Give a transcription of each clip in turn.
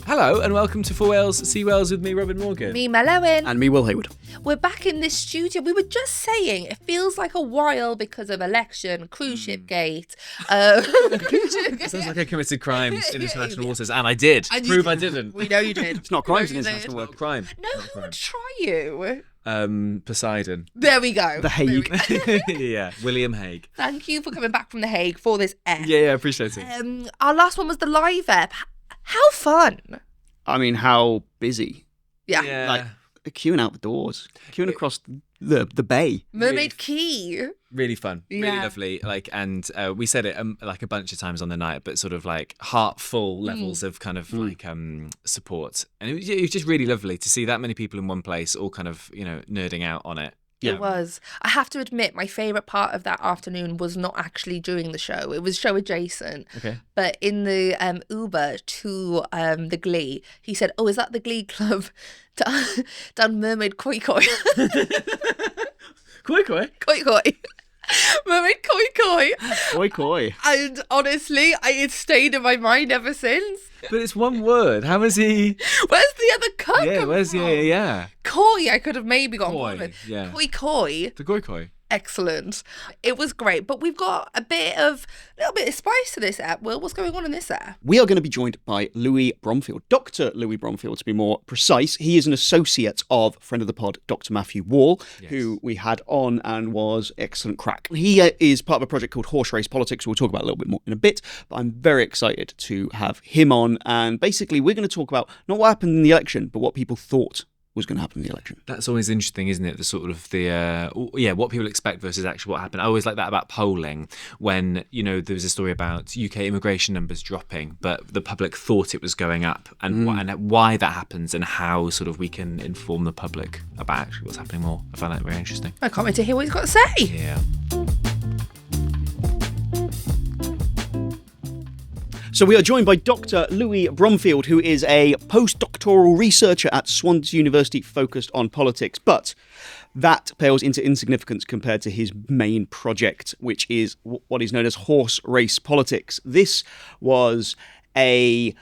Hello and welcome to For Wales, See Wales with me, Robin Morgan. Me, Mel Owen. And me, Will Hayward. We're back in this studio. We were just saying it feels like a while because of election, cruise ship gate. Sounds like I committed crimes in international waters, and I did. And Prove I didn't. We know you did. It's not crimes in No, you international did. work. Crime. No, who would try you? Poseidon. There we go. The Hague. Yeah, William Hague. Thank you for coming back from The Hague for this ep. Yeah, appreciate it. Our last one was the live ep. How fun. I mean, how busy. Yeah. Like, queuing out the doors. Queuing across the bay. Mermaid Key. Really fun, really Yeah. lovely. And we said it like a bunch of times on the night, but sort of like heartful levels of kind of like support, and it was just really lovely to see that many people in one place, all kind of nerding out on it. It was. I have to admit, my favourite part of that afternoon was not actually during the show. It was show adjacent. Okay. But in the Uber to the Glee, he said, "Oh, is that the Glee Club done Mermaid Koi Koi?" Koi koi. Koi Koi. Mermaid Koi Koi. Koi koi. And honestly, it's stayed in my mind ever since. But it's one word. How is he? Where's the other cut? Yeah, where's from? Koi, I could have maybe got Koi, one. yeah. Koi Koi. The koi koi. Excellent. It was great, but we've got a little bit of spice to this app. Will, what's going on in this app? We are going to be joined by Louis Bromfield, Dr. Louis Bromfield, to be more precise. He is an associate of friend of the pod, Dr. Matthew Wall, who we had on and was excellent crack. He is part of a project called Horse Race Politics, we'll talk about a little bit more in a bit, but I'm very excited to have him on. And basically, we're going to talk about not what happened in the election, but what people thought was going to happen in the election. That's always interesting, isn't it? The sort of what people expect versus actually what happened. I always like that about polling when, there was a story about UK immigration numbers dropping, but the public thought it was going up, and why that happens and how sort of we can inform the public about actually what's happening more. I find that very interesting. I can't wait to hear what he's got to say. Yeah. So we are joined by Dr. Louis Bromfield, who is a postdoctoral researcher at Swansea University focused on politics, but that pales into insignificance compared to his main project, which is what is known as Horse Race Politics. This was a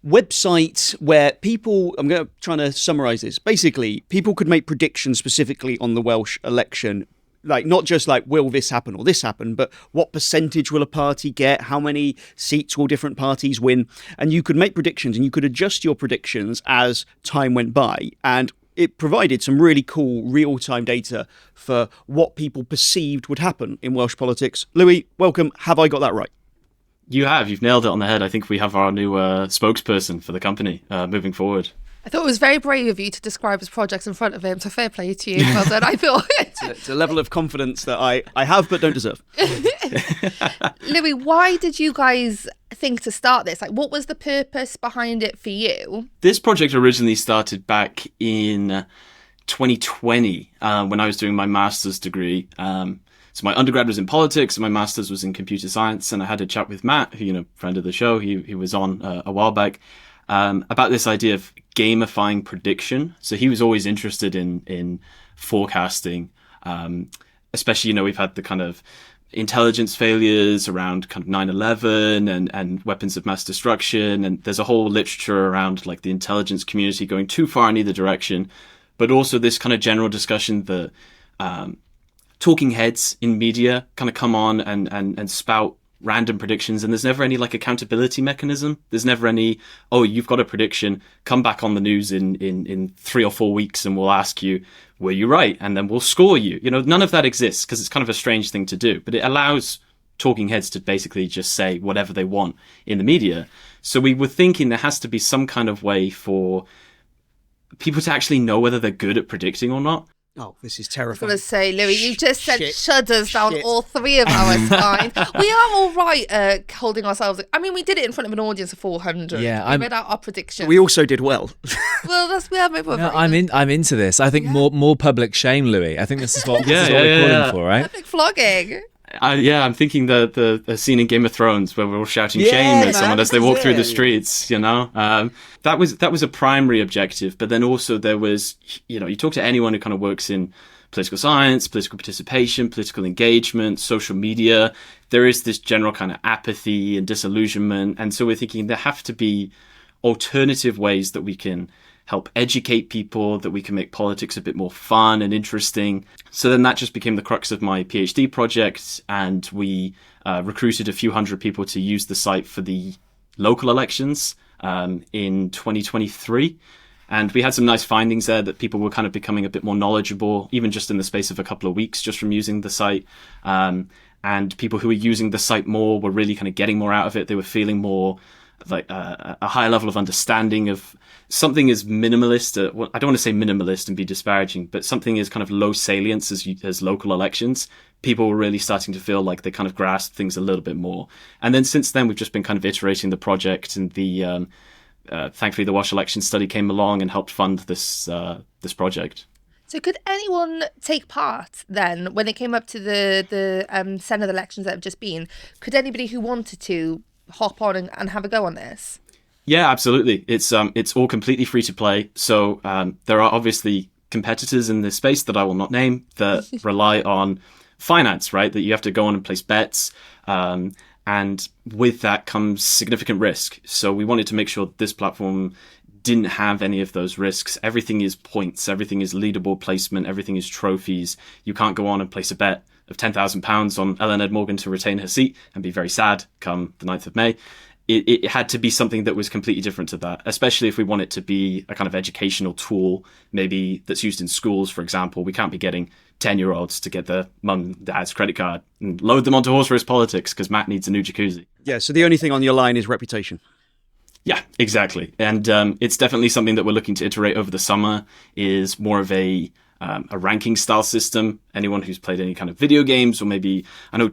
website where people, trying to summarise this, basically people could make predictions specifically on the Welsh election. Like, not just like, will this happen or this happen, but what percentage will a party get? How many seats will different parties win? And you could make predictions and you could adjust your predictions as time went by. And it provided some really cool real-time data for what people perceived would happen in Welsh politics. Louis, welcome. Have I got that right? You have. You've nailed it on the head. I think we have our new spokesperson for the company moving forward. I thought it was very brave of you to describe his projects in front of him, so fair play to you. Well done, I thought. It's a level of confidence that I have but don't deserve. Louis, why did you guys think to start this? Like, what was the purpose behind it for you? This project originally started back in 2020 when I was doing my master's degree. So my undergrad was in politics and my master's was in computer science, and I had a chat with Matt, who, friend of the show, he was on a while back, about this idea of gamifying prediction. So he was always interested in forecasting, especially, we've had the kind of intelligence failures around kind of 9/11 and weapons of mass destruction. And there's a whole literature around like the intelligence community going too far in either direction, but also this kind of general discussion that talking heads in media kind of come on and spout random predictions, and there's never any like accountability mechanism. There's never any, oh, you've got a prediction, come back on the news in 3 or 4 weeks and we'll ask you, were you right? And then we'll score you. None of that exists because it's kind of a strange thing to do, but it allows talking heads to basically just say whatever they want in the media. So we were thinking there has to be some kind of way for people to actually know whether they're good at predicting or not. Oh, this is I terrifying. was going to say, Louis, you just sent Shit. shudders down all three of our spines. We are all right holding ourselves. I mean, we did it in front of an audience of 400. Yeah, we read out our predictions. We also did well. Well, we have maybe. No, I'm into this. I think more public shame, Louis. I think this is what we're calling for, right? Public flogging. I'm thinking the scene in Game of Thrones where we're all shouting shame at someone as they walk through the streets, That was a primary objective, but then also there was, you talk to anyone who kind of works in political science, political participation, political engagement, social media, there is this general kind of apathy and disillusionment. And so we're thinking there have to be alternative ways that we can help educate people, that we can make politics a bit more fun and interesting. So then that just became the crux of my PhD project, and we recruited a few hundred people to use the site for the local elections in 2023. And we had some nice findings there that people were kind of becoming a bit more knowledgeable, even just in the space of a couple of weeks, just from using the site. And people who were using the site more were really kind of getting more out of it. They were feeling more like a higher level of understanding of something as minimalist. Well, I don't want to say minimalist and be disparaging, but something as kind of low salience as local elections. People were really starting to feel like they kind of grasped things a little bit more. And then since then, we've just been kind of iterating the project, and the thankfully the Welsh election study came along and helped fund this project. So could anyone take part then when it came up to the Senedd elections that have just been? Could anybody who wanted to hop on and have a go on this? Yeah, absolutely. It's all completely free to play. So there are obviously competitors in this space that I will not name that rely on finance, right? That you have to go on and place bets. And with that comes significant risk. So we wanted to make sure this platform didn't have any of those risks. Everything is points, everything is leaderboard placement, everything is trophies. You can't go on and place a bet of £10,000 on Ellen Ed Morgan to retain her seat and be very sad come the 9th of May. It had to be something that was completely different to that, especially if we want it to be a kind of educational tool, maybe that's used in schools, for example. We can't be getting 10-year-olds to get their mum and dad's credit card and load them onto horse race politics because Matt needs a new jacuzzi. Yeah, so the only thing on your line is reputation. Yeah, exactly. And it's definitely something that we're looking to iterate over the summer, is more of a ranking style system. Anyone who's played any kind of video games, or maybe, I know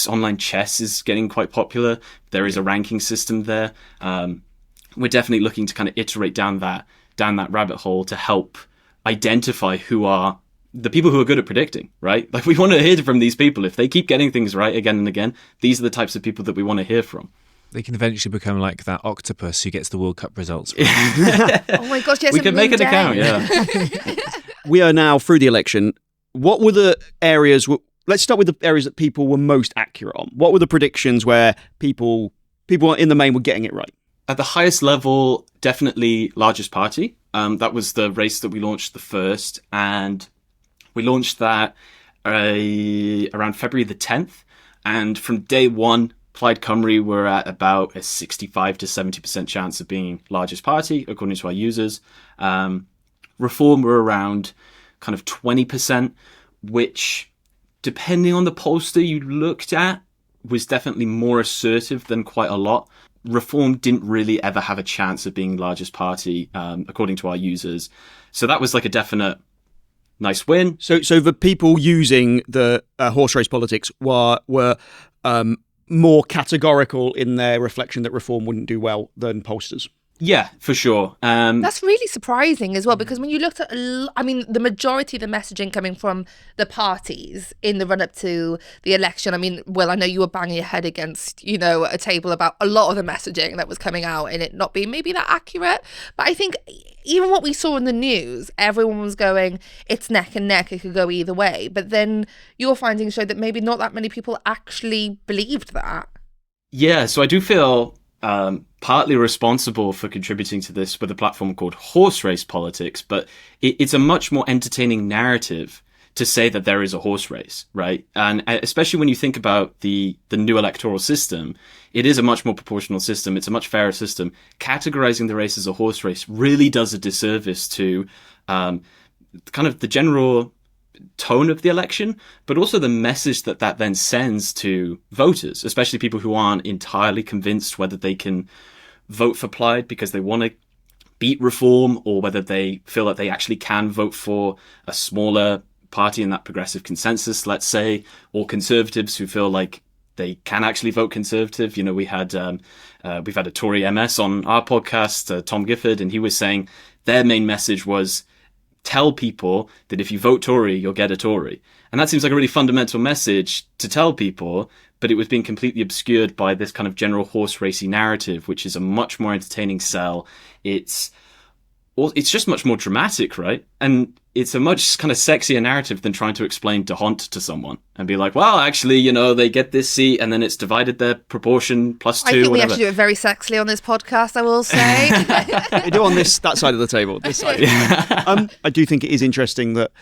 online chess is getting quite popular. There is a ranking system there. We're definitely looking to kind of iterate down that rabbit hole to help identify who are the people who are good at predicting, right? Like, we want to hear from these people. If they keep getting things right again and again, these are the types of people that we want to hear from. They can eventually become like that octopus who gets the World Cup results. Oh my gosh, yes, we can make an account, yeah. We are now through the election. What were the areas? Let's start with the areas that people were most accurate on. What were the predictions where people in the main were getting it right? At the highest level, definitely largest party. That was the race that we launched the first, and we launched that around February the 10th. And from day one, Plaid Cymru were at about a 65 to 70% chance of being largest party, according to our users. Reform were around kind of 20%, which, depending on the pollster you looked at, was definitely more assertive than quite a lot. Reform didn't really ever have a chance of being largest party, according to our users. So that was like a definite nice win. So the people using the horse race politics were more categorical in their reflection that Reform wouldn't do well than pollsters. Yeah, for sure. That's really surprising as well, because when you looked at, the majority of the messaging coming from the parties in the run-up to the election, Will, I know you were banging your head against, a table about a lot of the messaging that was coming out and it not being maybe that accurate. But I think even what we saw in the news, everyone was going, it's neck and neck, it could go either way. But then your findings showed that maybe not that many people actually believed that. Yeah, so I do feel partly responsible for contributing to this with a platform called Horse Race Politics, but it's a much more entertaining narrative to say that there is a horse race, right? And especially when you think about the new electoral system, it is a much more proportional system. It's a much fairer system. Categorizing the race as a horse race really does a disservice to kind of the general tone of the election, but also the message that then sends to voters, especially people who aren't entirely convinced whether they can vote for Plaid because they want to beat Reform, or whether they feel that they actually can vote for a smaller party in that progressive consensus, let's say, or Conservatives who feel like they can actually vote Conservative. We've had a Tory MS on our podcast, Tom Gifford, and he was saying their main message was, tell people that if you vote Tory, you'll get a Tory. And that seems like a really fundamental message to tell people, but it was being completely obscured by this kind of general horse racy narrative, which is a much more entertaining sell. It's it's just much more dramatic, right? And it's a much kind of sexier narrative than trying to explain D'Hondt to someone and be like, well, actually, you know, they get this seat and then it's divided their proportion +2, I think we whatever. actually do it very sexily on this podcast, I will say. We do on that side of the table. This side. I do think it is interesting that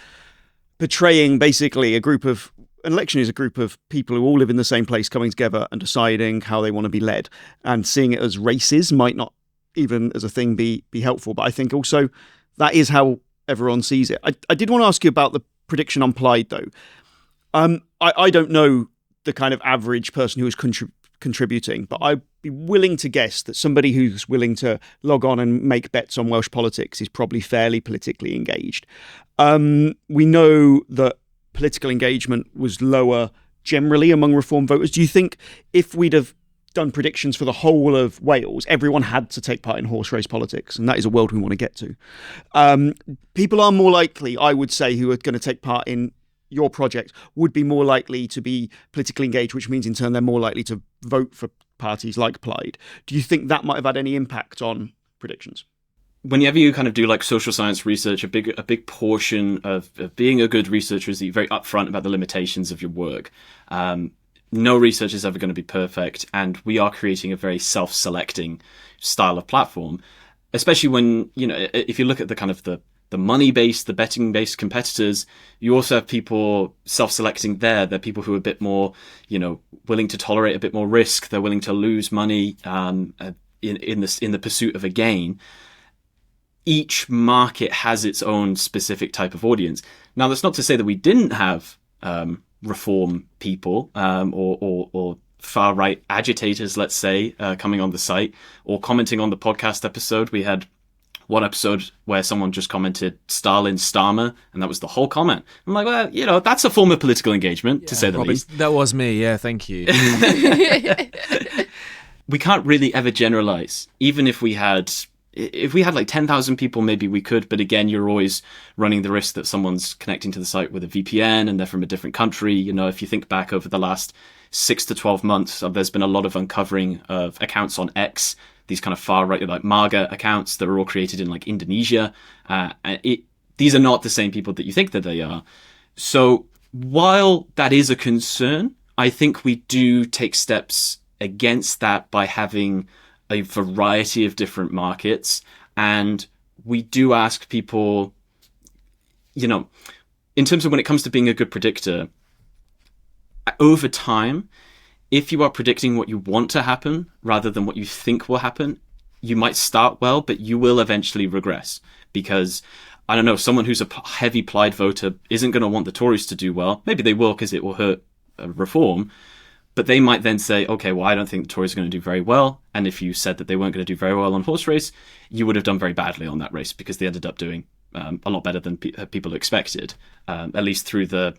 portraying basically an election is a group of people who all live in the same place coming together and deciding how they want to be led, and seeing it as races might not even as a thing be helpful. But I think also that is how everyone sees it. I did want to ask you about the prediction on Plaid, though. I don't know the kind of average person who is contributing, but I'd be willing to guess that somebody who's willing to log on and make bets on Welsh politics is probably fairly politically engaged. We know that political engagement was lower generally among Reform voters. Do you think if we'd have done predictions for the whole of Wales, everyone had to take part in horse race politics, and that is a world we want to get to? People are more likely, I would say, who are going to take part in your project would be more likely to be politically engaged, which means in turn they're more likely to vote for parties like Plaid. Do you think that might have had any impact on predictions? Whenever you kind of do like social science research, a big portion of being a good researcher is that you're very upfront about the limitations of your work. No research is ever going to be perfect, and we are creating a very self-selecting style of platform, especially when, you know, if you look at the kind of the money-based, the betting-based competitors, you also have people self-selecting there. They're people who are a bit more, you know, willing to tolerate a bit more risk. They're willing to lose money in the pursuit of a gain. Each market has its own specific type of audience. Now, that's not to say that we didn't have Reform people or far-right agitators, let's say, coming on the site or commenting on the podcast episode. We had one episode where someone just commented Stalin Starmer, and that was the whole comment. I'm like, well, you know, that's a form of political engagement, to say the least. That was me, yeah, thank you. We can't really ever generalize. Even if we had like 10,000 people, maybe we could. But again, you're always running the risk that someone's connecting to the site with a VPN and they're from a different country. You know, if you think back over the last 6 to 12 months, there's been a lot of uncovering of accounts on X, these kind of far right, like MAGA accounts that are all created in like Indonesia. These are not the same people that you think that they are. So while that is a concern, I think we do take steps against that by having a variety of different markets. And we do ask people, you know, in terms of when it comes to being a good predictor, over time, if you are predicting what you want to happen rather than what you think will happen, you might start well, but you will eventually regress. Because, I don't know, someone who's a heavy Plaid voter isn't going to want the Tories to do well. Maybe they will because it will hurt Reform. But they might then say, okay, well, I don't think the Tories are going to do very well. And if you said that they weren't going to do very well on horse race, you would have done very badly on that race because they ended up doing a lot better than people expected, at least through the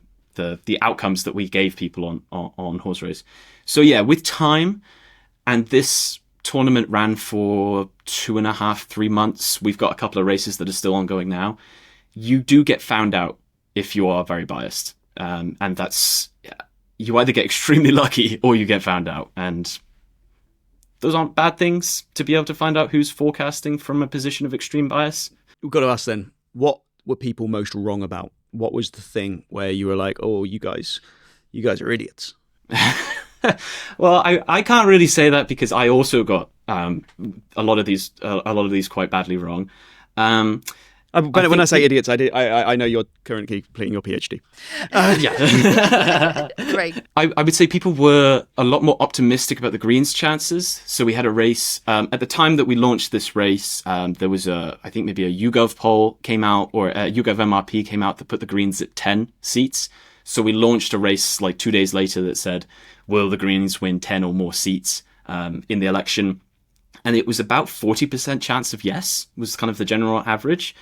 outcomes that we gave people on horse race. So yeah, with time, and this tournament ran for 2.5, 3 months. We've got a couple of races that are still ongoing now. You do get found out if you are very biased. And that's, you either get extremely lucky or you get found out. And those aren't bad things to be able to find out who's forecasting from a position of extreme bias. We've got to ask then, what were people most wrong about? What was the thing where you were like, oh, you guys are idiots? Well, I can't really say that because I also got a lot of these quite badly wrong. But when I say idiots, I know you're currently completing your PhD. Yeah. Great. I would say people were a lot more optimistic about the Greens' chances. So we had a race at the time that we launched this race. There was I think maybe a YouGov poll came out, or a YouGov MRP came out that put the Greens at 10 seats. So we launched a race like 2 days later that said, will the Greens win 10 or more seats in the election? And it was about 40% chance of yes, was kind of the general average.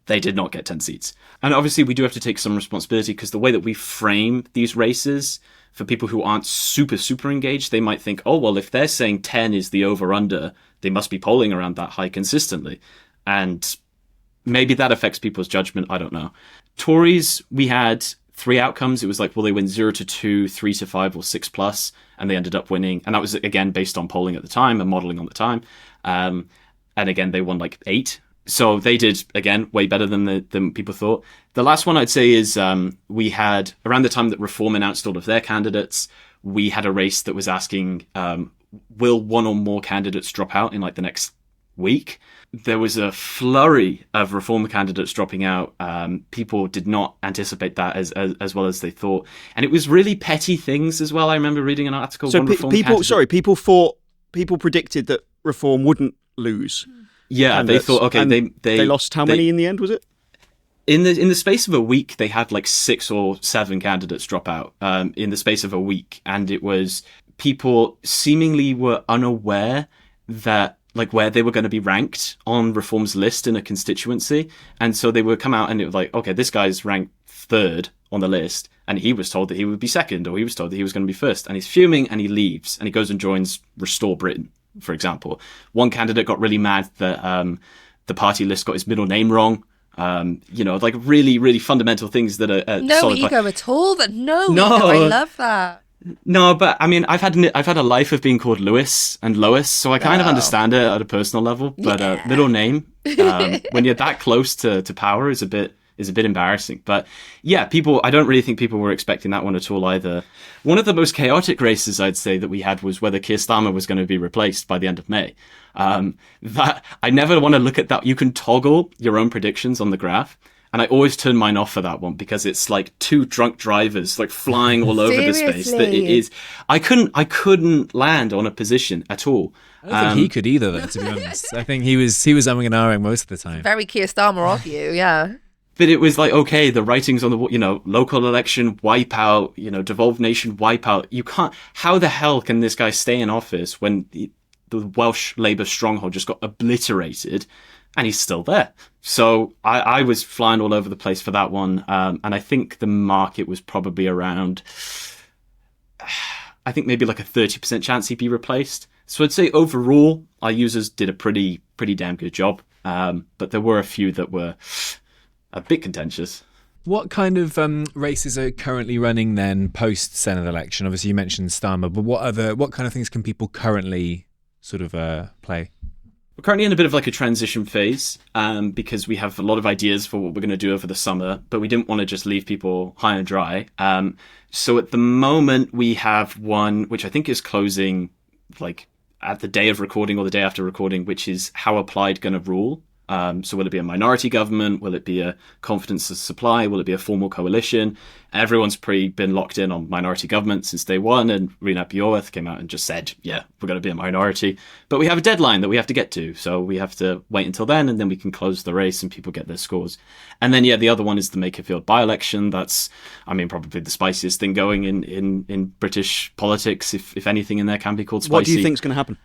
They did not get 10 seats. And obviously we do have to take some responsibility because the way that we frame these races, for people who aren't super, super engaged, they might think, oh, well, if they're saying 10 is the over-under, they must be polling around that high consistently. And maybe that affects people's judgment. I don't know. Tories, we had 3 outcomes. It was like, will they win 0 to 2, 3 to 5, or 6+? And they ended up winning. And that was, again, based on polling at the time and modelling on the time. And again, they won like 8. So they did, again, way better than people thought. The last one I'd say is we had, around the time that Reform announced all of their candidates, we had a race that was asking, will one or more candidates drop out in like the next week? There was a flurry of Reform candidates dropping out. People did not anticipate that as well as they thought. And it was really petty things as well. I remember reading an article. So people predicted that Reform wouldn't lose. Yeah, candidates, they thought, okay, they lost how many in the end, was it? In the space of a week, they had like 6 or 7 candidates drop out in the space of a week. And it was people seemingly were unaware that like where they were going to be ranked on Reform's list in a constituency. And so they would come out and it was like, okay, this guy's ranked 3rd on the list. And he was told that he would be 2nd, or he was told that he was going to be 1st. And he's fuming and he leaves and he goes and joins Restore Britain, for example. One candidate got really mad that the party list got his middle name wrong. Like really, really fundamental things that are no solid. Ego at all. No No. ego. I love that. No, but I mean, I've had a life of being called Lewis and Lois, so I kind of understand it at a personal level. But middle name, when you're that close to power, is a bit embarrassing. But yeah, I don't really think people were expecting that one at all either. One of the most chaotic races I'd say that we had was whether Keir Starmer was going to be replaced by the end of May. That I never want to look at that. You can toggle your own predictions on the graph. And I always turn mine off for that one because it's like 2 drunk drivers like flying all over the space. That it is. I couldn't land on a position at all. I don't think he could either, though. To be honest, I think he was umming and ahhing most of the time. Very Keir Starmer of you, yeah. But it was like, okay, the writings on the wall, local election wipeout, devolved nation wipeout. You can't. How the hell can this guy stay in office when the Welsh Labour stronghold just got obliterated? And he's still there. So I was flying all over the place for that one. And I think the market was probably around, I think maybe like a 30% chance he'd be replaced. So I'd say overall, our users did a pretty damn good job. But there were a few that were a bit contentious. What kind of races are currently running then post Senedd election? Obviously, you mentioned Starmer, but what kind of things can people currently sort of play? We're currently in a bit of like a transition phase because we have a lot of ideas for what we're going to do over the summer, but we didn't want to just leave people high and dry. So at the moment, we have one which I think is closing like at the day of recording or the day after recording, which is how Applied going to rule. So will it be a minority government? Will it be a confidence of supply? Will it be a formal coalition? Everyone's been locked in on minority government since day one, and Rina Bioworth came out and just said, yeah, we're going to be a minority. But we have a deadline that we have to get to, so we have to wait until then, and then we can close the race and people get their scores. And then, the other one is the Makerfield by-election. That's, probably the spiciest thing going in British politics, if anything in there can be called spicy. What do you think is going to happen?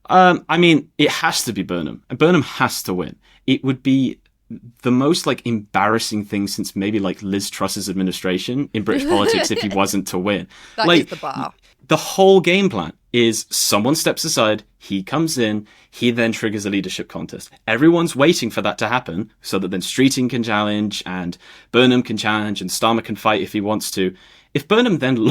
It has to be Burnham. And Burnham has to win. It would be the most embarrassing thing since maybe Liz Truss's administration in British politics if he wasn't to win. That is the bar. The whole game plan is someone steps aside, he comes in, he then triggers a leadership contest. Everyone's waiting for that to happen so that then Streeting can challenge and Burnham can challenge and Starmer can fight if he wants to. If Burnham then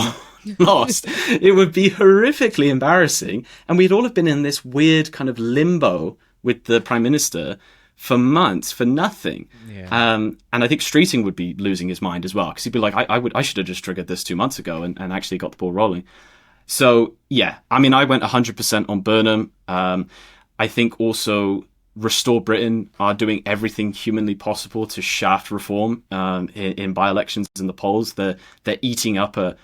lost, it would be horrifically embarrassing. And we'd all have been in this weird kind of limbo with the Prime Minister for months for nothing. Yeah. And I think Streeting would be losing his mind as well, because he'd be like, I should have just triggered this 2 months ago and actually got the ball rolling. So, yeah, I went 100% on Burnham. I think also Restore Britain are doing everything humanly possible to shaft reform in by-elections in the polls. They're eating up a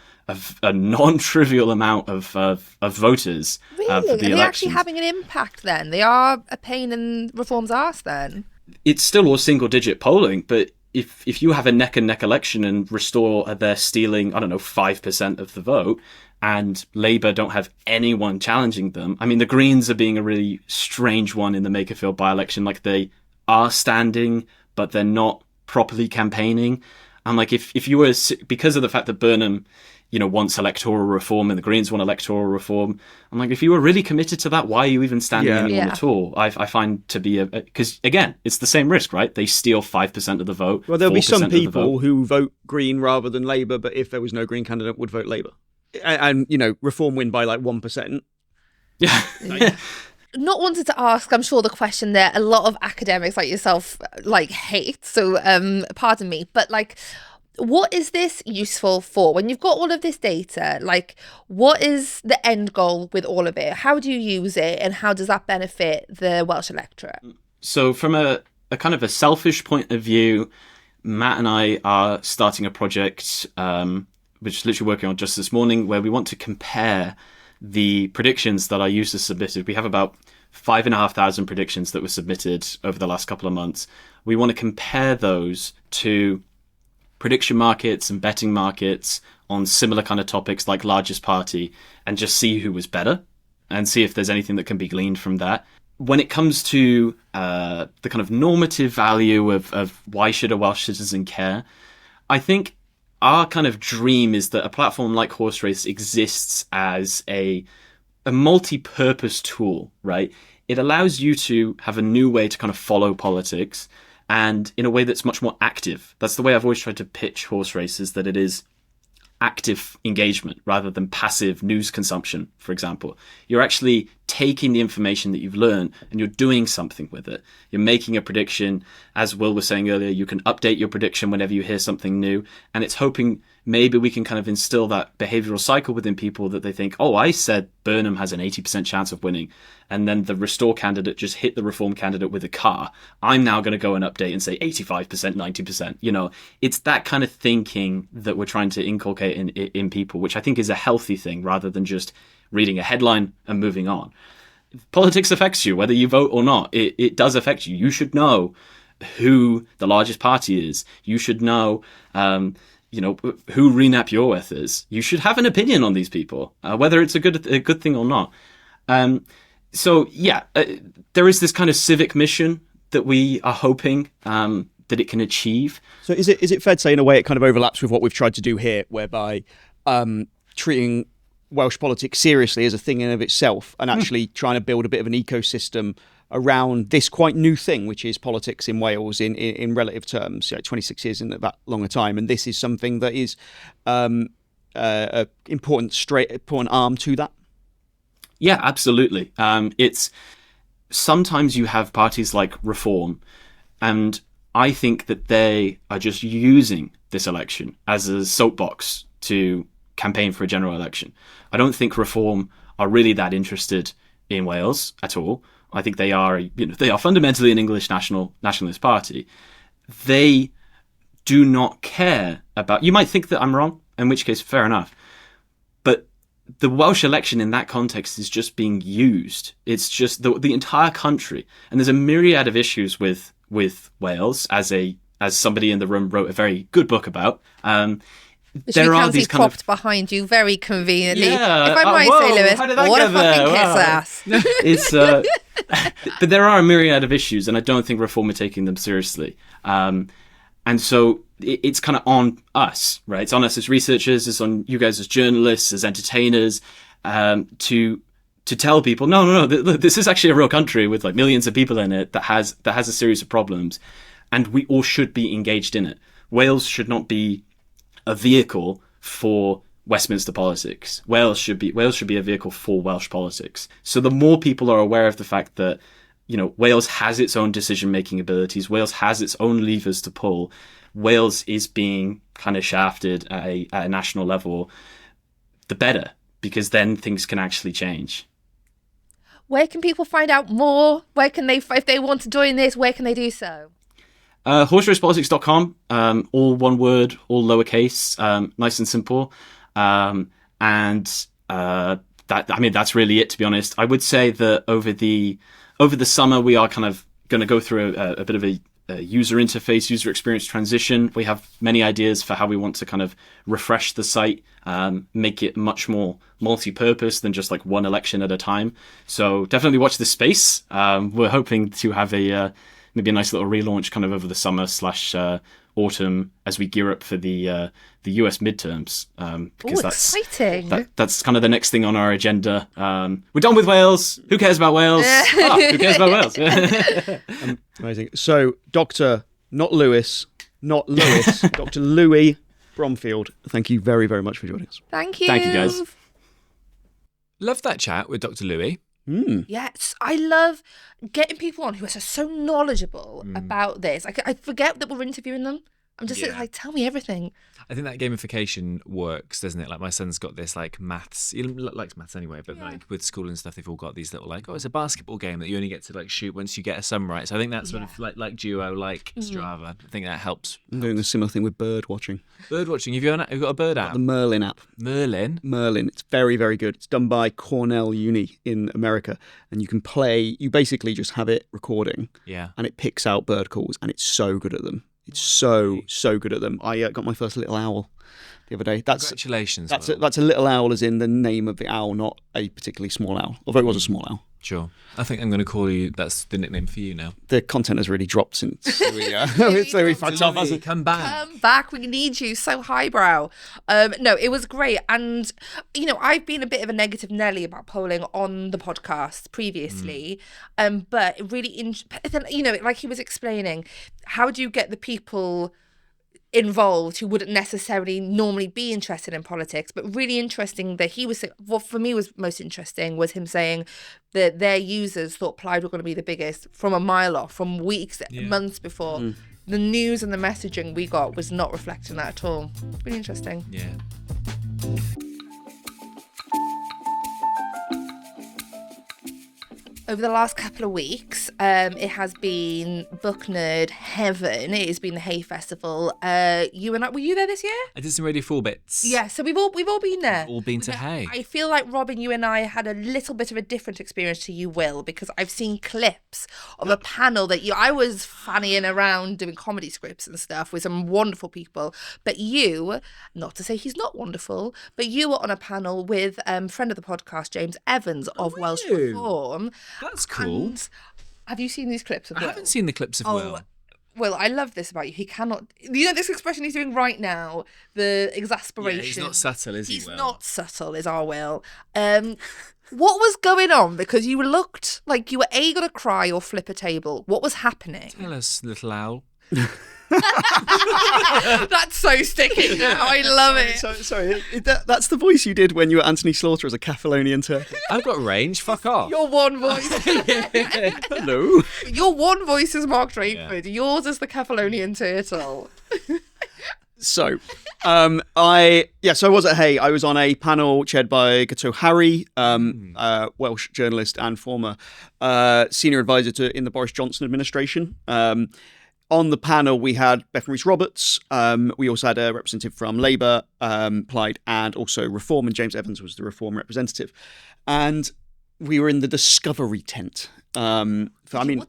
non-trivial amount of voters for the elections. Are they actually having an impact then? They are a pain in reform's arse then? It's still all single-digit polling, but if you have a neck-and-neck election and Restore they're stealing, 5% of the vote, and Labour don't have anyone challenging them. The Greens are being a really strange one in the Makerfield by-election. They are standing, but they're not properly campaigning. And if you were, because of the fact that Burnham, wants electoral reform and the Greens want electoral reform, if you were really committed to that, why are you even standing anyone at all? I find to be because again, it's the same risk, right? They steal 5% of the vote. Well, there'll be some people who vote Green rather than Labour, but if there was no Green candidate, would vote Labour. And reform win by 1%. Yeah. not wanted to ask, I'm sure the question that a lot of academics like yourself hate, so pardon me, but what is this useful for? When you've got all of this data, what is the end goal with all of it? How do you use it, and how does that benefit the Welsh electorate? So from a kind of a selfish point of view, Matt and I are starting a project, which is literally working on just this morning, where we want to compare the predictions that our users submitted. We have about 5,500 predictions that were submitted over the last couple of months. We want to compare those to prediction markets and betting markets on similar kind of topics like largest party, and just see who was better and see if there's anything that can be gleaned from that. When it comes to the kind of normative value of why should a Welsh citizen care, I think our kind of dream is that a platform like Horse Race exists as a multi-purpose tool, right? It allows you to have a new way to kind of follow politics, and in a way that's much more active. That's the way I've always tried to pitch Horse Races, that it is active engagement rather than passive news consumption, for example. You're actually taking the information that you've learned and you're doing something with it. You're making a prediction. As Will was saying earlier, you can update your prediction whenever you hear something new. And it's hoping maybe we can kind of instill that behavioral cycle within people, that they think, oh, I said Burnham has an 80% chance of winning, and then the Restore candidate just hit the Reform candidate with a car. I'm now going to go and update and say 85%, 90%. It's that kind of thinking that we're trying to inculcate in people, which I think is a healthy thing, rather than just reading a headline and moving on. Politics affects you, whether you vote or not. It does affect you. You should know who the largest party is. You should know who Renap Yorweth is. You should have an opinion on these people, whether it's a good thing or not. There is this kind of civic mission that we are hoping that it can achieve. So is it fair to say, in a way, it kind of overlaps with what we've tried to do here, whereby treating Welsh politics seriously as a thing in of itself, and actually trying to build a bit of an ecosystem around this quite new thing, which is politics in Wales in relative terms. 26 years isn't that long a time, and this is something that is an important arm to that. Yeah, absolutely. It's sometimes you have parties like Reform, and I think that they are just using this election as a soapbox to campaign for a general election. I don't think Reform are really that interested in Wales at all. I think they are fundamentally an English nationalist party. They do not care about. You might think that I'm wrong, in which case, fair enough. But the Welsh election in that context is just being used. It's just the entire country, and there's a myriad of issues with Wales, as somebody in the room wrote a very good book about. There are these kind of behind you very conveniently. Yeah, if I might say, Lewis, what a fucking kiss ass. But there are a myriad of issues, and I don't think Reform are taking them seriously. And so it's kind of on us, right? It's on us as researchers, it's on you guys as journalists, as entertainers, to tell people, no, this is actually a real country with millions of people in it that has a series of problems, and we all should be engaged in it. Wales should not be a vehicle for Westminster politics. Wales should be a vehicle for Welsh politics. So the more people are aware of the fact that Wales has its own decision-making abilities, Wales has its own levers to pull, Wales is being kind of shafted at a national level, the better, because then things can actually change. Where can people find out more? Where can they, if they want to join this, where can they do so? Horseracepolitics.com, all one word, all lowercase, nice and simple. That's really it, to be honest. I would say that over the summer, we are kind of going to go through a bit of a user interface, user experience transition. We have many ideas for how we want to kind of refresh the site, make it much more multi-purpose than just one election at a time. So definitely watch this space. We're hoping to have maybe a nice little relaunch kind of over the summer / autumn as we gear up for the US midterms. Because exciting! That's kind of the next thing on our agenda. We're done with Wales. Who cares about Wales? Who cares about Wales? Amazing. So, Dr. Not Lewis, Dr. Louis Bromfield, thank you very, very much for joining us. Thank you. Thank you, guys. Love that chat with Dr. Louis. Yes, I love getting people on who are so knowledgeable about this. I forget that we're interviewing them. I'm just like, tell me everything. I think that gamification works, doesn't it? Like my son's got this like maths. He likes maths anyway, but like with school and stuff, they've all got these little like, it's a basketball game that you only get to like shoot once you get a sum right. So I think that's sort of like Duo, like Strava. I think that helps. I'm doing a similar thing with bird watching. Bird watching. Have you got a bird app? The Merlin app. Merlin. It's very, very good. It's done by Cornell Uni in America, and you can play. You basically just have it recording, and it picks out bird calls, and it's so good at them. It's so good at them. I got my first little owl the other day. Congratulations. That's a little owl, as in the name of the owl, not a particularly small owl. Although it was a small owl. Sure. I think I'm going to call you. That's the nickname for you now. The content has really dropped since we fucked off. Hasn't it? Come back. Come back. We need you. So highbrow. No, it was great. And, I've been a bit of a negative Nelly about polling on the podcast previously. But it really, like he was explaining, how do you get the people involved who wouldn't necessarily normally be interested in politics, but really interesting that he was, what for me was most interesting was him saying that their users thought Plaid were going to be the biggest from a mile off, from weeks, months before. The news and the messaging we got was not reflecting that at all. Really interesting. Yeah. Over the last couple of weeks, it has been Book Nerd Heaven. It has been the Hay Festival. You and I, were you there this year? I did some Radio 4 bits. Yeah, so we've all been there. All been to Hay. I feel like, Robin, you and I had a little bit of a different experience to you, Will, because I've seen clips of a panel that I was fannying around doing comedy scripts and stuff with some wonderful people. But you, not to say he's not wonderful, but you were on a panel with friend of the podcast, James Evans of Welsh Reform. That's cool. And have you seen these clips of Will? I haven't seen the clips of Will. Will, I love this about you. He cannot... this expression he's doing right now, the exasperation. Yeah, he's not subtle, is he, He's Will? not subtle, is our Will. What was going on? Because you looked like you were going to cry or flip a table. What was happening? Tell us, little owl. That's so sticky now. I love it. Sorry, that's the voice you did when you were Anthony Slaughter as a Cathalonian turkey. I've got range. Fuck off. Your one voice. Hello. Your one voice is Mark Drakeford. Yeah. Yours is the Cathalonian turtle. So I was at Hay. I was on a panel chaired by Gato Harry, Welsh journalist and former senior advisor in the Boris Johnson administration. On the panel, we had Bethan Rees-Roberts. We also had a representative from Labour, Plaid, and also Reform, and James Evans was the Reform representative. And we were in the Discovery tent. What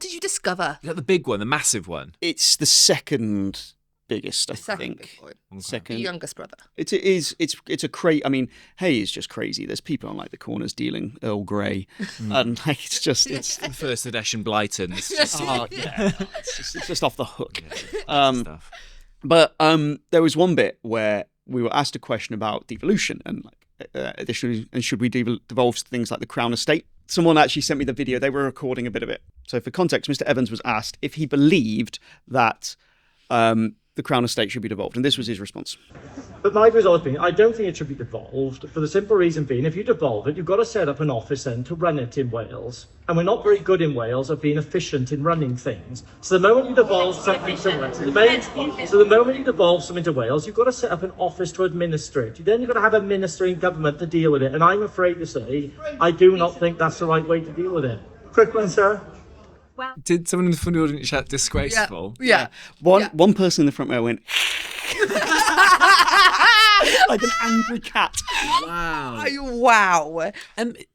did you discover? Is that the big one, the massive one? It's the second biggest, I think. Second. The youngest brother. It's a crazy. I mean, Hay is just crazy. There's people on like the corners dealing Earl Grey, and like, it's the first edition Blyton. It's just it's just off the hook. Stuff. But there was one bit where we were asked a question about devolution and like additionally, and should we devolve things like the Crown Estate. Someone actually sent me the video. They were recording a bit of it. So for context, Mr. Evans was asked if he believed that the Crown Estate should be devolved, and this was his response. But my view has always been, I don't think it should be devolved, for the simple reason being, if you devolve it, you've got to set up an office then to run it in Wales. And we're not very good in Wales at being efficient in running things. So the moment you devolve something to Wales, you've got to set up an office to administer it. Then you've got to have a minister in government to deal with it. And I'm afraid to say, I do not think that's the right way to deal with it. Quick one, sir. Did someone in the front audience shout disgraceful? Yeah. One person in the front row went like an angry cat. Wow. Wow.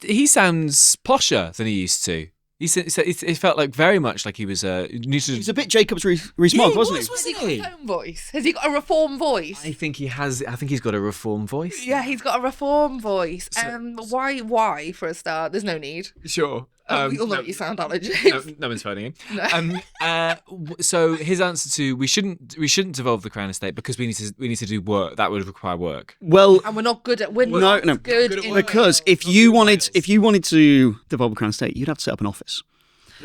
He sounds posher than he used to. It felt like very much like he was He's a bit Jacobs Rees-Mogg, wasn't he? Has he got his own voice? Has he got a reform voice? I think he has. I think he's got a reform voice. Yeah, he's got a reform voice. Why for a start? There's no need. Sure. We all know what you sound like, James. No one's phoning him. No. So his answer to we shouldn't devolve the Crown Estate because we need to do work that would require work. Well, and we're not good at no. Because if you wanted to devolve the Crown Estate, you'd have to set up an office.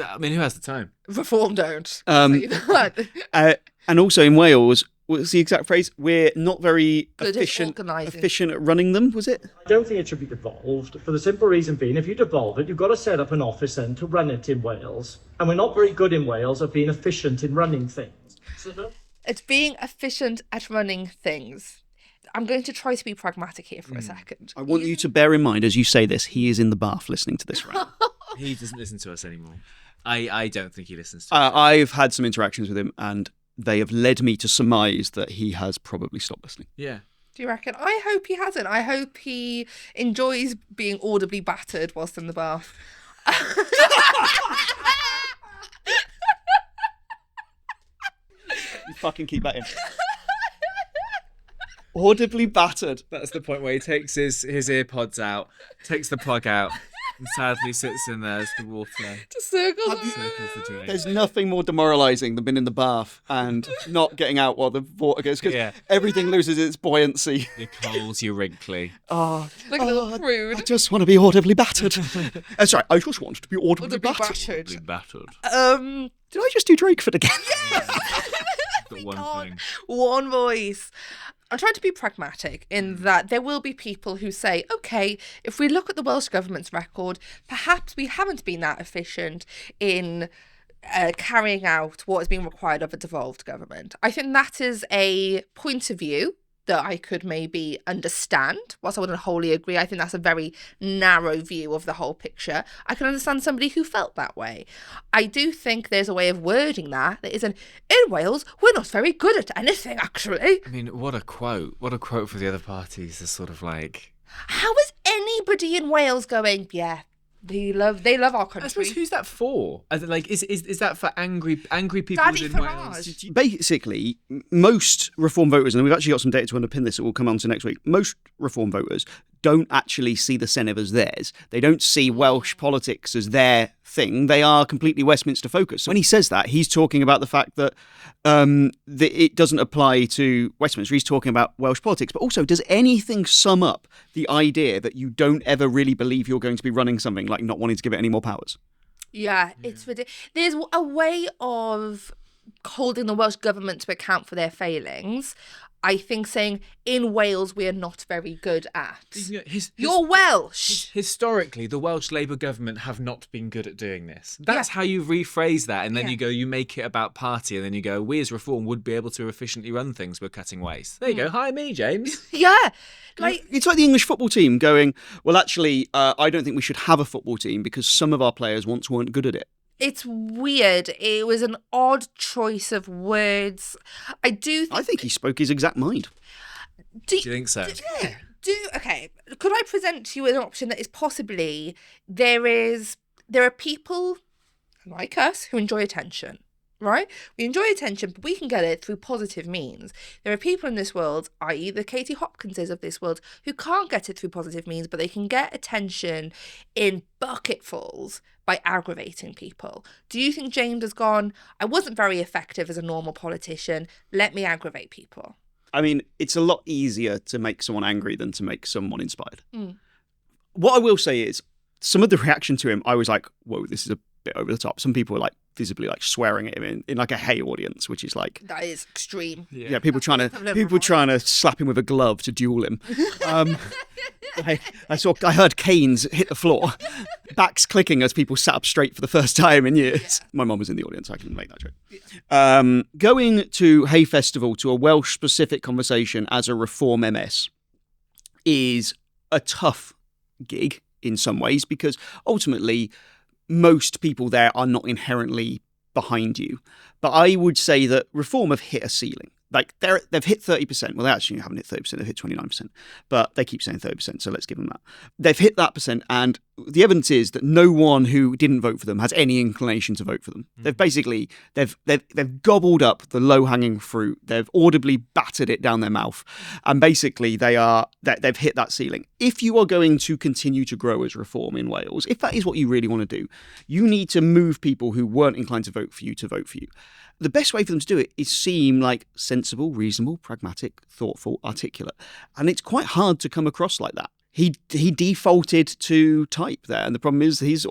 I mean, who has the time? Reform don't. And also in Wales, what's the exact phrase? We're not very Good at efficient organising. at running them, was it? I don't think it should be devolved, for the simple reason being, if you devolve it, you've got to set up an office then to run it in Wales. And we're not very good in Wales at being efficient in running things. So It's being efficient at running things. I'm going to try to be pragmatic here for a second. I want you to bear in mind, as you say this, he is in the bath listening to this right now. He doesn't listen to us anymore. I don't think he listens to us. I've had some interactions with him, and they have led me to surmise that he has probably stopped listening. Yeah. Do you reckon? I hope he hasn't. I hope he enjoys being audibly battered whilst in the bath. You fucking keep that in. Audibly battered. That's the point where he takes his earpods out, takes the plug out, and sadly sits in there as the water Just circles. circles the drain. There's nothing more demoralising than being in the bath and not getting out while the water goes, because everything loses its buoyancy. Your coals, you're wrinkly. Oh, Like a little I prude. just want to be audibly battered. Sorry, I just want to be audibly Audibly battered. Be battered. Did I just do Drakeford again? The one thing. One voice. I'm trying to be pragmatic in that there will be people who say, okay, if we look at the Welsh Government's record, perhaps we haven't been that efficient in carrying out what is being required of a devolved government. I think that is a point of view that I could maybe understand. Whilst I wouldn't wholly agree, I think that's a very narrow view of the whole picture. I can understand somebody who felt that way. I do think there's a way of wording that isn't, in Wales, we're not very good at anything, actually. I mean, what a quote. What a quote for the other parties. Is sort of like... How is anybody in Wales going, yeah, they love our country? I suppose, who's that for? Like, is that for angry people Daddy in Farage. Wales? Basically, most Reform voters, and we've actually got some data to underpin this that we'll come on to next week, most Reform voters don't actually see the Senedd as theirs. They don't see Welsh politics as their thing. They are completely Westminster focused. So when he says that, he's talking about the fact that it doesn't apply to Westminster. He's talking about Welsh politics. But also, does anything sum up the idea that you don't ever really believe you're going to be running something, like not wanting to give it any more powers? Yeah, it's ridiculous. There's a way of holding the Welsh Government to account for their failings. I think saying, in Wales, we are not very good at. You're Welsh. Historically, the Welsh Labour government have not been good at doing this. That's how you rephrase that. And then you go, you make it about party. And then you go, we as Reform would be able to efficiently run things. We're cutting waste. There you go. Hi, me, James. Yeah. Like, it's like the English football team going, well, actually, I don't think we should have a football team because some of our players once weren't good at it. it's weird. It was an odd choice of words. I think he spoke his exact mind. Do you think so? Okay. Could I present to you an option that is possibly there are people like us who enjoy attention, right? We enjoy attention, but we can get it through positive means. There are people in this world, i.e. the Katie Hopkinses of this world, who can't get it through positive means, but they can get attention in bucketfuls by aggravating people. Do you think James has gone, I wasn't very effective as a normal politician, let me aggravate people? I mean, it's a lot easier to make someone angry than to make someone inspired. What I will say is, some of the reaction to him, I was like, whoa, this is a bit over the top. Some people were like visibly like swearing at him in like a Hay audience, which is like... That is extreme. Yeah, people trying to slap him with a glove to duel him. I heard canes hit the floor, backs clicking as people sat up straight for the first time in years. Yeah. My mum was in the audience, I can make that joke. Yeah. Going to Hay Festival to a Welsh-specific conversation as a Reform MS is a tough gig in some ways, because ultimately most people there are not inherently behind you. But I would say that Reform have hit a ceiling. Like, they've hit 30%. Well, they actually haven't hit 30%. They've hit 29%. But they keep saying 30%, so let's give them that. They've hit that percent, and the evidence is that no one who didn't vote for them has any inclination to vote for them. They've basically, they've gobbled up the low-hanging fruit. They've audibly battered it down their mouth. And basically, they've hit that ceiling. If you are going to continue to grow as Reform in Wales, if that is what you really want to do, you need to move people who weren't inclined to vote for you. The best way for them to do it is seem like sensible, reasonable, pragmatic, thoughtful, articulate. And it's quite hard to come across like that. He defaulted to type there. And the problem is that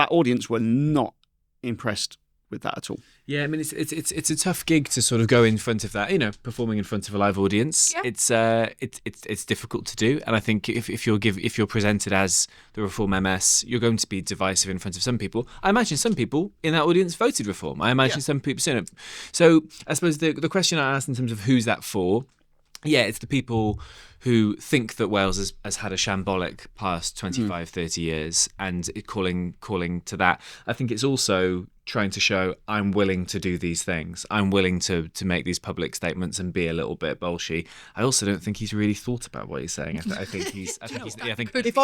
audience were not impressed with that at all. Yeah, I mean, it's a tough gig to sort of go in front of that, performing in front of a live audience. Yeah. It's difficult to do, and I think if you're presented as the Reform MS, you're going to be divisive in front of some people. I imagine some people in that audience voted Reform. I imagine some people. So I suppose the question I asked in terms of who's that for. Yeah, it's the people who think that Wales has had a shambolic past 25, 30 years and calling to that. I think it's also trying to show I'm willing to do these things. I'm willing to make these public statements and be a little bit bolshy. I also don't think he's really thought about what he's saying. I think he's. If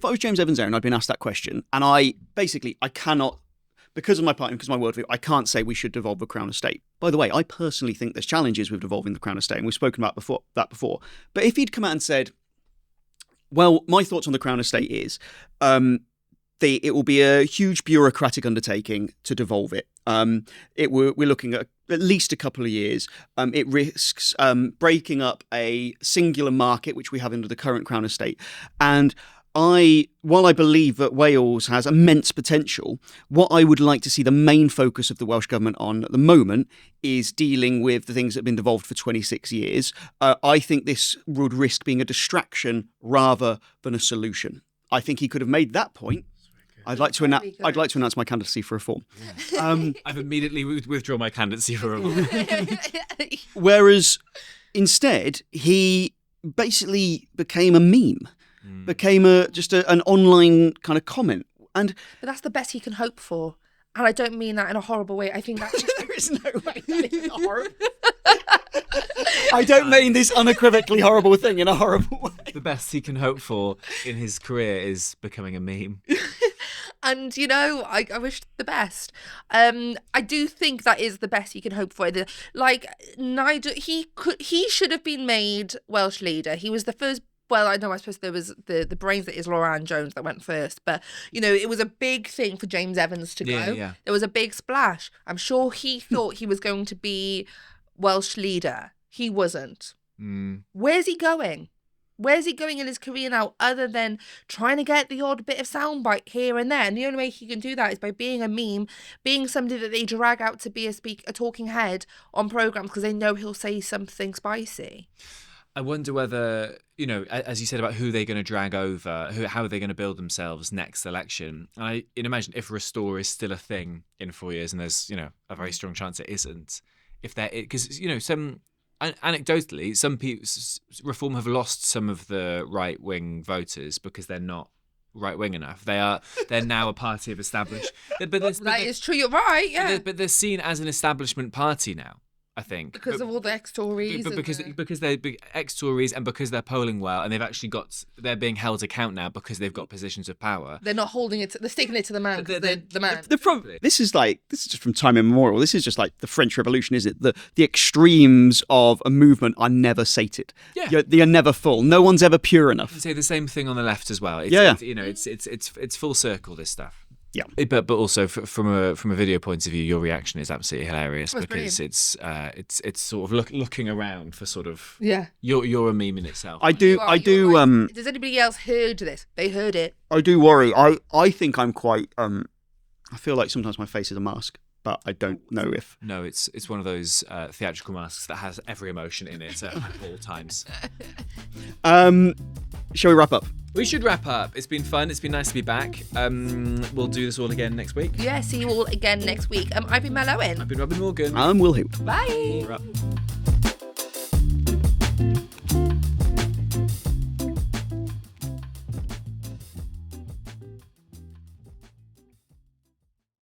I was James Evans there and I'd been asked that question, and I cannot. Because of my party, because of my worldview, I can't say we should devolve the Crown Estate. By the way, I personally think there's challenges with devolving the Crown Estate, and we've spoken about that before. But if he'd come out and said, well, my thoughts on the Crown Estate is it will be a huge bureaucratic undertaking to devolve it. We're looking at least a couple of years. It risks breaking up a singular market, which we have under the current Crown Estate. And while I believe that Wales has immense potential, what I would like to see the main focus of the Welsh Government on at the moment is dealing with the things that have been devolved for 26 years. I think this would risk being a distraction rather than a solution. I think he could have made that point. I'd like to announce my candidacy for Reform. Yeah. I've immediately withdrawn my candidacy for Reform. Whereas instead, he basically became a meme. Became just an online kind of comment. But that's the best he can hope for. And I don't mean that in a horrible way. I think that's there is no way that is horrible. I don't mean this unequivocally horrible thing in a horrible way. The best he can hope for in his career is becoming a meme. And, I wish the best. I do think that is the best he can hope for. He should have been made Welsh leader. He was the first. Well, I know, I suppose there was the brains that is Laura Jones that went first. But, it was a big thing for James Evans to go. Yeah. There was a big splash. I'm sure he thought he was going to be Welsh leader. He wasn't. Where's he going? Where's he going in his career now other than trying to get the odd bit of soundbite here and there? And the only way he can do that is by being a meme, being somebody that they drag out to be a talking head on programmes because they know he'll say something spicy. I wonder whether, as you said about who they're going to drag over, how are they going to build themselves next election. I imagine if Restore is still a thing in 4 years, and there's, a very strong chance it isn't, because, anecdotally, some people, Reform have lost some of the right-wing voters because they're not right-wing enough. They're now a party of established. That is true, you're right, yeah. But they're seen as an establishment party now. I think because of all the ex-Tories, because they're ex-Tories and because they're polling well, and they're being held to account now because they've got positions of power. They're not holding it. They're sticking it to the man. They're the man. This is just from time immemorial. This is just like the French Revolution, is it? The extremes of a movement are never sated. Yeah, they are never full. No one's ever pure enough. You say the same thing on the left as well. It's full circle, this stuff. Yeah, but also from a video point of view, your reaction is absolutely hilarious because brilliant. it's sort of looking around for sort of you're a meme in itself. I do. Right. Does anybody else heard this? They heard it. I do worry. I think I'm quite. I feel like sometimes my face is a mask, but I don't know if. No, it's one of those theatrical masks that has every emotion in it at all times. Shall we wrap up? We should wrap up. It's been fun. It's been nice to be back. We'll do this all again next week. Yeah, see you all again next week. I've been Mel Owen. I've been Robin Morgan. I'm Will Hayward. Bye. We're up.